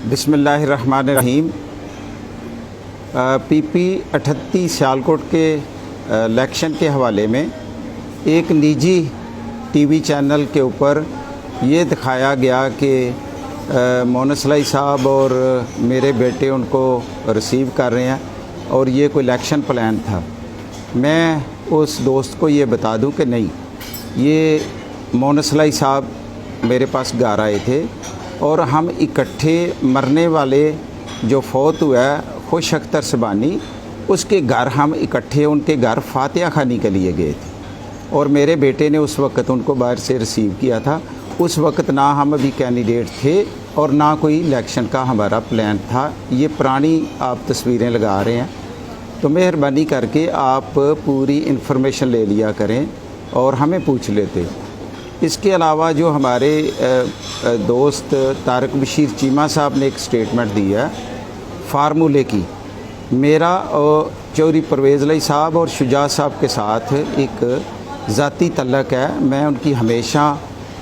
बिस्मिल्लाहिर्रहमानिर्रहीम। पीपी 38 सियालकोट के इलेक्शन के हवाले में एक निजी टीवी चैनल के ऊपर ये दिखाया गया कि मोनसलाई साहब और मेरे बेटे उनको रिसीव कर रहे हैं और ये कोई इलेक्शन प्लान था। मैं उस दोस्त को ये बता दूं कि नहीं, ये मोनसलाई साहब मेरे पास घर आए थे और हम इकट्ठे मरने वाले जो फौत हुआ है खुश अख्तर सबानी, उसके घर हम इकट्ठे उनके घर फातिहा खानी के लिए गए थे और मेरे बेटे ने उस वक्त उनको बाहर से रिसीव किया था। उस वक्त ना हम अभी कैंडिडेट थे और ना कोई इलेक्शन का हमारा प्लान था। ये पुरानी आप तस्वीरें लगा रहे हैं, तो मेहरबानी करके आप पूरी इन्फॉर्मेशन ले लिया करें और हमें पूछ लेते। इसके अलावा जो हमारे दोस्त तारक बशीर चीमा साहब ने एक स्टेटमेंट दी है फार्मूले की, मेरा और चौधरी परवेज़ अली साहब और शुजा साहब के साथ एक ज़ाती तल्लक है। मैं उनकी हमेशा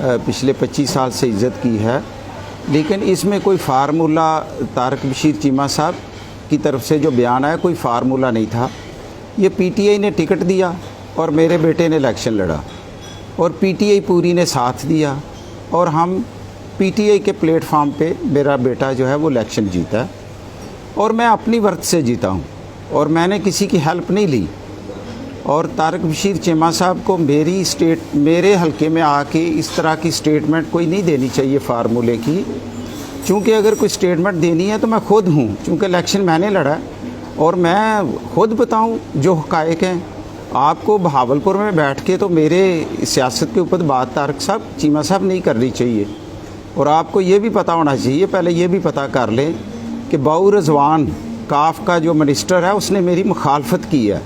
पिछले 25 साल से इज़्ज़त की है, लेकिन इसमें कोई फार्मूला तारक बशीर चीमा साहब की तरफ से जो बयान आया कोई फार्मूला नहीं था। ये पीटीआई ने टिकट दिया और मेरे बेटे ने इलेक्शन लड़ा और पीटीआई पूरी ने साथ दिया और हम पीटीआई के प्लेटफार्म पे मेरा बेटा जो है वो इलेक्शन जीता है और मैं अपनी वर्थ से जीता हूँ और मैंने किसी की हेल्प नहीं ली। और तारक बशीर चीमा साहब को मेरे हलके में आके इस तरह की स्टेटमेंट कोई नहीं देनी चाहिए फार्मूले की, चूँकि अगर कोई स्टेटमेंट देनी है तो मैं खुद हूँ, चूँकि इलेक्शन मैंने लड़ा है और मैं खुद बताऊँ जो हक़ाइक़ हैं। आपको बहावलपुर में बैठ के तो मेरे सियासत के ऊपर बात तारक साहब चीमा साहब नहीं करनी चाहिए। और आपको ये भी पता होना चाहिए, पहले ये भी पता कर लें कि बाऊ रज़वान काफ का जो मिनिस्टर है उसने मेरी मुखालफत की है,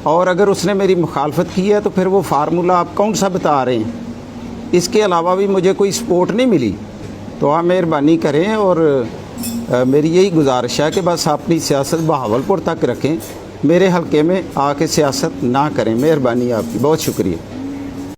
और अगर उसने मेरी मुखालफत की है तो फिर वो फार्मूला आप कौन सा बता रहे हैं। इसके अलावा भी मुझे कोई सपोर्ट नहीं मिली, तो आप मेहरबानी करें और मेरी यही गुजारिश है कि बस अपनी सियासत बहावलपुर तक रखें, मेरे हलके में आके सियासत ना करें। मेहरबानी आपकी, बहुत शुक्रिया।